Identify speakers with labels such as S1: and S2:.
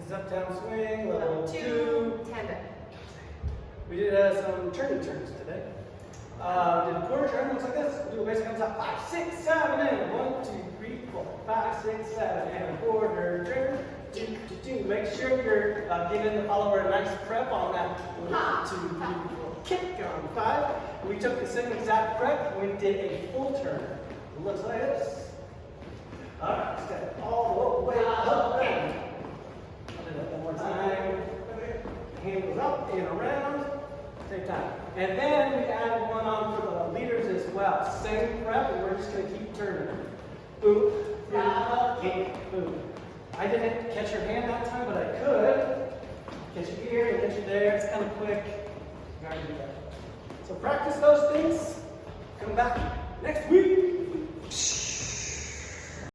S1: is Uptown Swing, level 2.
S2: Tandem.
S1: We did some turning turns today. Did a quarter turn, looks like this. We'll do a basic comes out 5, 6, 7, and 1, 2, 3, 4, 5, 6, 7, and a quarter turn. 2, 2, 2. Make sure you're giving the follower a nice prep on that 1, 2, 3, 4 kick on 5. We took the same exact prep. We did a full turn. It looks like this. All right, step all the way up and I'll do that one more time. Hand goes up and around. Same time. And then we add one on for the leaders as well. Same prep, and we're just going to keep turning. Boom, boom, kick, boom. I didn't catch your hand that time, but I could. Catch you here and catch you there. It's kind of quick. You gotta do that. So practice those things. Come back next week.